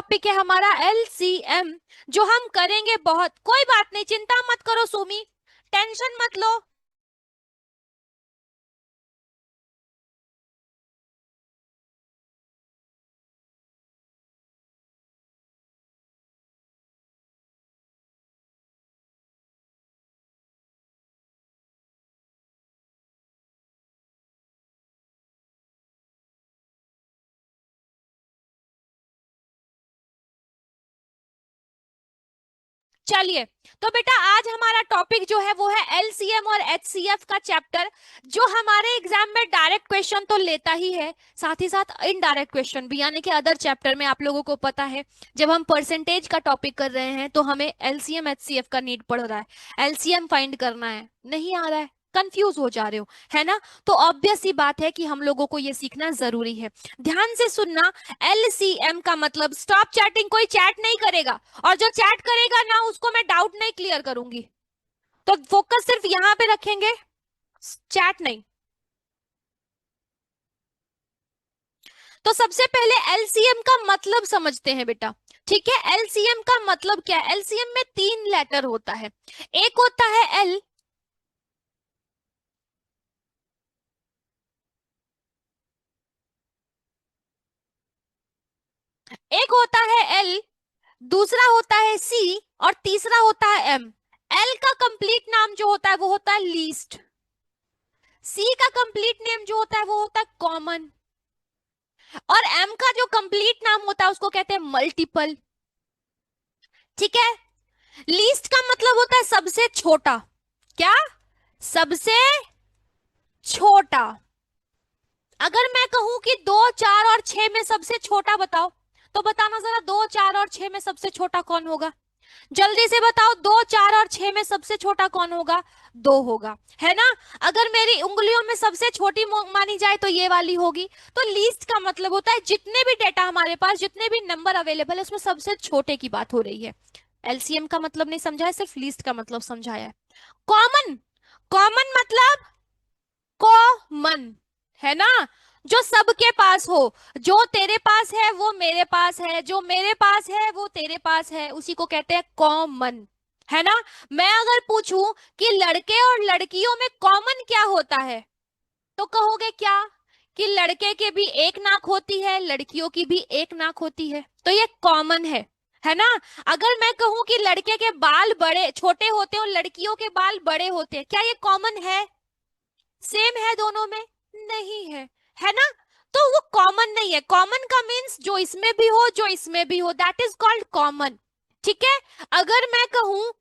Topic है हमारा LCM, जो हम करेंगे बहुत। कोई बात नहीं, चिंता मत करो सुमी, टेंशन मत लो। चलिए, तो बेटा आज हमारा टॉपिक जो है वो है एलसीएम और एचसीएफ का चैप्टर, जो हमारे एग्जाम में डायरेक्ट क्वेश्चन तो लेता ही है, साथ ही साथ इनडायरेक्ट क्वेश्चन भी, यानी कि अदर चैप्टर में। आप लोगों को पता है, जब हम परसेंटेज का टॉपिक कर रहे हैं तो हमें एलसीएम एचसीएफ का नीड पड़ रहा है, एलसीएम फाइंड करना है, नहीं आ रहा है, कंफ्यूज हो जा रहे हो, है ना। तो ऑब्वियस सी बात है कि हम लोगों को ये सीखना जरूरी है। ध्यान से सुनना, एलसीएम का मतलब, स्टॉप चैटिंग, कोई चैट नहीं करेगा, और जो चैट करेगा ना उसको मैं डाउट नहीं क्लियर करूंगी। तो फोकस सिर्फ यहां पे रखेंगे, चैट नहीं। तो सबसे पहले एलसीएम का मतलब समझते हैं बेटा। ठीक है, एलसीएम का मतलब क्या है? एलसीएम में 3 लेटर होता है। एक होता है एल, एक होता है एल, दूसरा होता है सी, और तीसरा होता है एम। एल का कंप्लीट नाम जो होता है वो होता है लीस्ट। सी का कंप्लीट नेम जो होता है वो होता है कॉमन। और एम का जो कंप्लीट नाम होता है उसको कहते हैं मल्टीपल। ठीक है। लीस्ट का मतलब होता है सबसे छोटा। क्या? सबसे छोटा। अगर मैं कहूं कि 2, 4 और 6 में सबसे छोटा बताओ, तो बताना जरा, 2, 4 और 6 में सबसे छोटा कौन होगा? जल्दी से बताओ, 2, 4 और 6 में सबसे छोटा कौन होगा? 2 होगा, है ना। अगर मेरी उंगलियों में सबसे छोटी मानी जाए तो ये वाली होगी। तो लीस्ट का मतलब होता है जितने भी डेटा हमारे पास, जितने भी नंबर अवेलेबल है, उसमें सबसे छोटे की बात हो रही है। एलसीएम का मतलब नहीं समझा है, सिर्फ लीस्ट का मतलब समझाया है। कॉमन, कॉमन मतलब कॉमन, है ना, जो सबके पास हो। जो तेरे पास है वो मेरे पास है, जो मेरे पास है वो तेरे पास है, उसी को कहते हैं कॉमन, है ना। मैं अगर पूछूं कि लड़के और लड़कियों में कॉमन क्या होता है, तो कहोगे क्या? कि लड़के के भी एक नाक होती है, लड़कियों की भी एक नाक होती है, तो ये कॉमन है ना। अगर मैं कहूं कि लड़के के बाल बड़े छोटे होते हैं और लड़कियों के बाल बड़े होते हैं, क्या ये कॉमन है? सेम है दोनों में? नहीं है, है ना। तो वो कॉमन नहीं है। कॉमन का मीन्स जो इसमें भी हो, जो इसमें भी हो, दैट इज कॉल्ड कॉमन। ठीक है। अगर मैं कहूं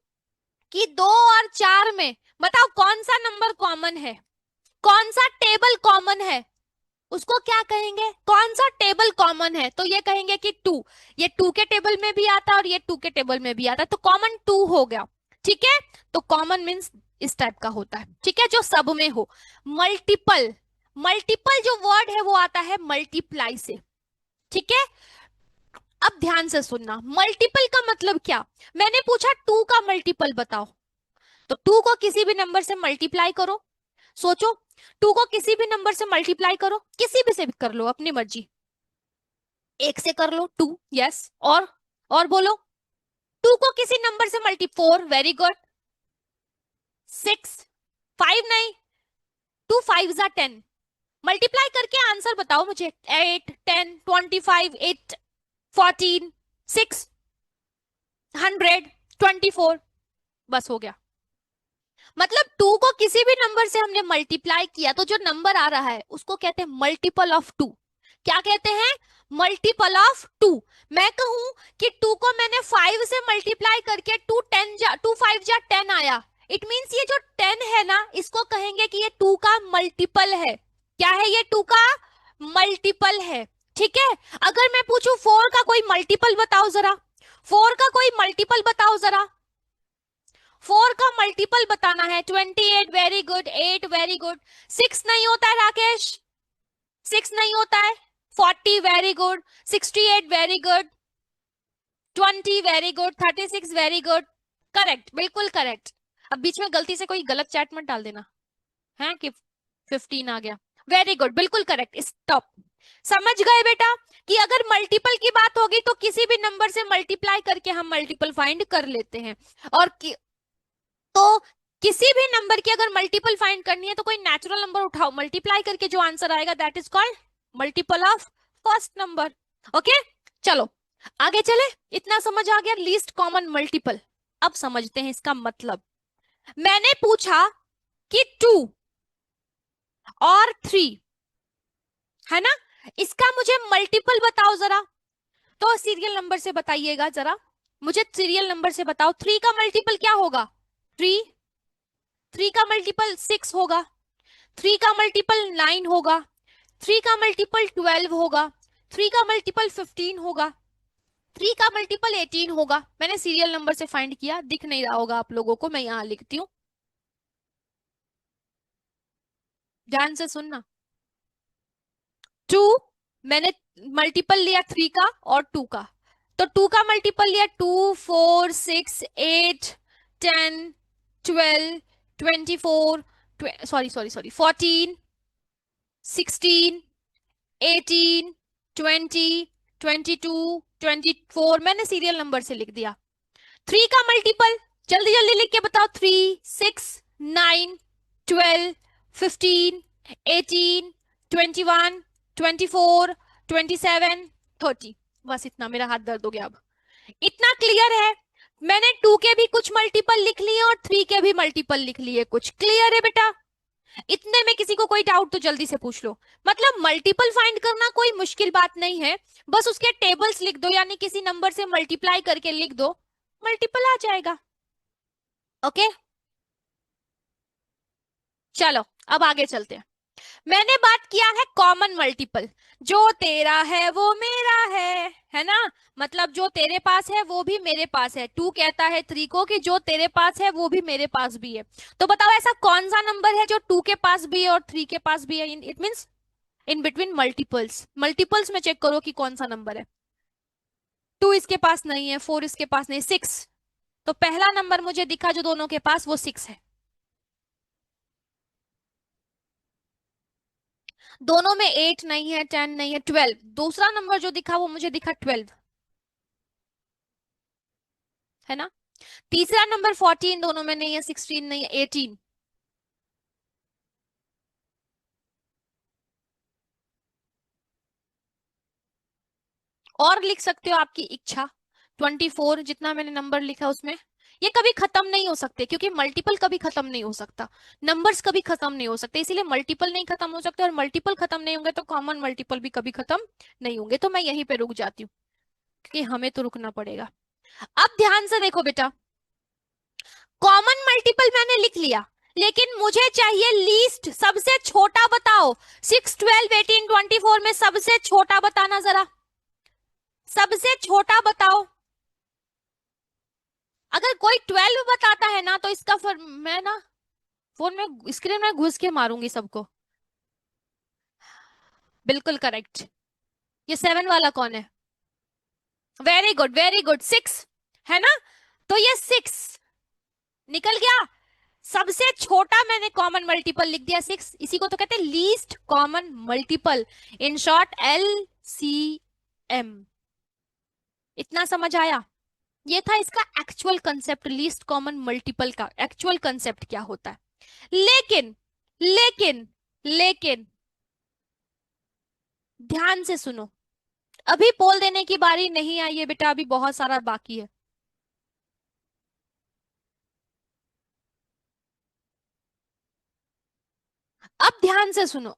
कि 2 और 4 में बताओ कौन सा नंबर कॉमन है, कौन सा टेबल कॉमन है, उसको क्या कहेंगे? कौन सा टेबल कॉमन है? तो ये कहेंगे कि 2। ये 2 के टेबल में भी आता है और ये 2 के टेबल में भी आता है, तो कॉमन 2 हो गया। ठीक है। तो कॉमन मीन्स इस टाइप का होता है, ठीक है, जो सब में हो। मल्टीपल, मल्टीपल जो वर्ड है वो आता है मल्टीप्लाई से। ठीक है। अब ध्यान से सुनना, मल्टीपल का मतलब क्या? मैंने पूछा 2 का मल्टीपल बताओ, तो 2 को किसी भी नंबर से मल्टीप्लाई करो। सोचो, 2 को किसी भी नंबर से मल्टीप्लाई करो, किसी भी से भी कर लो, अपनी मर्जी। एक से कर लो 2, यस, और बोलो। 2 को किसी नंबर से 4, वेरी गुड। 6, 5 नहीं, 2 5 10। मल्टीप्लाई करके आंसर बताओ मुझे। 8, 10, 25, 8, 14, 6, 100, 24। बस हो गया। मतलब 2 को किसी भी नंबर से हमने मल्टीप्लाई किया तो जो नंबर आ रहा है उसको कहते हैं मल्टीपल ऑफ 2। क्या कहते हैं? Multiple of 2। मैं कहूं कि 2 को मैंने 5 से मल्टीप्लाई करके 2 5 जा 10 आया, इट मींस ये जो 10 है ना, इसको कहेंगे कि ये 2 का मल्टीपल है। क्या है? ये 2 का मल्टीपल है। ठीक है। अगर मैं पूछूं 4 का कोई मल्टीपल बताओ जरा, 4 का कोई मल्टीपल बताओ जरा। 4 का मल्टीपल बताना है। 28, वेरी गुड। 8, very good. 6 नहीं होता है राकेश, 6 नहीं होता है। 40, very good. 68, very good. 20, very good. 36, very good. Correct, बिल्कुल करेक्ट। अब बीच में गलती से कोई गलत चैट मत डाल देना, है कि 15 आ गया। वेरी गुड, बिल्कुल करेक्ट। स्टॉप। समझ गए बेटा कि अगर मल्टीपल की बात होगी तो किसी भी नंबर से मल्टीप्लाई करके हम मल्टीपल फाइंड कर लेते हैं। और तो किसी भी नंबर की अगर मल्टीपल फाइंड करनी है तो कोई नेचुरल नंबर उठाओ, मल्टीप्लाई करके जो आंसर आएगा that is called multiple of first number. Okay, चलो आगे चले। इतना समझ आ गया लीस्ट कॉमन मल्टीपल। अब समझते हैं इसका मतलब। मैंने पूछा कि 2 और 3 है ना, इसका मुझे मल्टीपल बताओ जरा। तो सीरियल नंबर से बताइएगा जरा, मुझे सीरियल नंबर से बताओ। 3 का मल्टीपल क्या होगा? 3। 3 का मल्टीपल 6 होगा। 3 का मल्टीपल 9 होगा। 3 का मल्टीपल 12 होगा। 3 का मल्टीपल 15 होगा। 3 का मल्टीपल 18 होगा। मैंने सीरियल नंबर से फाइंड किया, दिख नहीं रहा होगा आप लोगों को, मैं यहां लिखती हूँ, ध्यान से सुनना। 2 मैंने मल्टीपल लिया 3 का और 2 का, तो 2 का मल्टीपल लिया 2 4 6 8 10 12 24 सॉरी सॉरी सॉरी 14 16 18 20 22 24, मैंने सीरियल नंबर से लिख दिया। 3 का मल्टीपल जल्दी जल्दी लिख के बताओ। 3 6 9 12 15 18 21 24 27 30। बस इतना, मेरा हाथ दर्द हो गया अब। इतना क्लियर है? मैंने 2 के भी कुछ मल्टीपल लिख लिए और 3 के भी मल्टीपल लिख लिए कुछ। क्लियर है बेटा? इतने में किसी को कोई डाउट तो जल्दी से पूछ लो। मतलब मल्टीपल फाइंड करना कोई मुश्किल बात नहीं है, बस उसके टेबल्स लिख दो, यानी किसी नंबर से मल्टीप्लाई करके लिख दो, मल्टीपल आ जाएगा। ओके, चलो अब आगे चलते हैं। मैंने बात किया है कॉमन मल्टीपल, जो तेरा है वो मेरा है ना। मतलब जो तेरे पास है वो भी मेरे पास है। 2 कहता है 3 को कि जो तेरे पास है वो भी मेरे पास भी है। तो बताओ ऐसा कौन सा नंबर है जो 2 के पास भी है और 3 के पास भी है? It means in between multiples. Multiples में चेक करो कि कौन सा नंबर है। 2 इसके पास नहीं है, 4 इसके पास नहीं, 6। तो पहला नंबर मुझे दिखा जो दोनों के पास, वो 6 है। दोनों में 8 नहीं है, 10 नहीं है, 12। दूसरा नंबर जो दिखा वो मुझे दिखा 12, है ना। तीसरा नंबर 14 दोनों में नहीं है, 16 नहीं है, 18। और लिख सकते हो, आपकी इच्छा। 24 जितना मैंने नंबर लिखा उसमें, ये कभी खत्म नहीं हो सकते क्योंकि मल्टीपल कभी खत्म नहीं हो सकता, नंबर्स कभी खत्म नहीं हो सकते, इसीलिए मल्टीपल नहीं खत्म हो सकते, और मल्टीपल खत्म नहीं होंगे तो कॉमन मल्टीपल भी कभी खत्म नहीं होंगे। तो मैं यहीं पे रुक जाती हूँ क्योंकि हमें तो रुकना पड़ेगा। अब ध्यान से देखो बेटा, कॉमन मल्टीपल मैंने लिख लिया, लेकिन मुझे चाहिए लीस्ट, सबसे छोटा बताओ। 6 12 18 24 में सबसे छोटा बताना जरा, सबसे छोटा बताओ। अगर कोई 12 बताता है ना तो इसका फिर मैं ना फोन में स्क्रीन में घुस के मारूंगी सबको। बिल्कुल करेक्ट। ये 7 वाला कौन है? वेरी गुड वेरी गुड, 6 है ना। तो ये 6 निकल गया। सबसे छोटा मैंने कॉमन मल्टीपल लिख दिया 6, इसी को तो कहते हैं least common multiple, in short LCM। इतना समझ आया? ये था इसका actual concept, least common multiple का एक्चुअल कंसेप्ट क्या होता है। लेकिन लेकिन लेकिन ध्यान से सुनो, अभी पोल देने की बारी नहीं आई है बेटा, अभी बहुत सारा बाकी है। अब ध्यान से सुनो,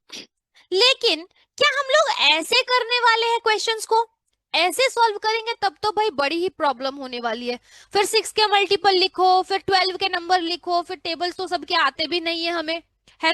लेकिन क्या हम लोग ऐसे करने वाले हैं क्वेश्चंस को? ऐसे सॉल्व करेंगे तब तो भाई बड़ी ही प्रॉब्लम होने वाली है। फिर 6 के मल्टीपल लिखो, फिर 12 के नंबर लिखो, फिर टेबल्स तो सबके आते भी नहीं है हमें।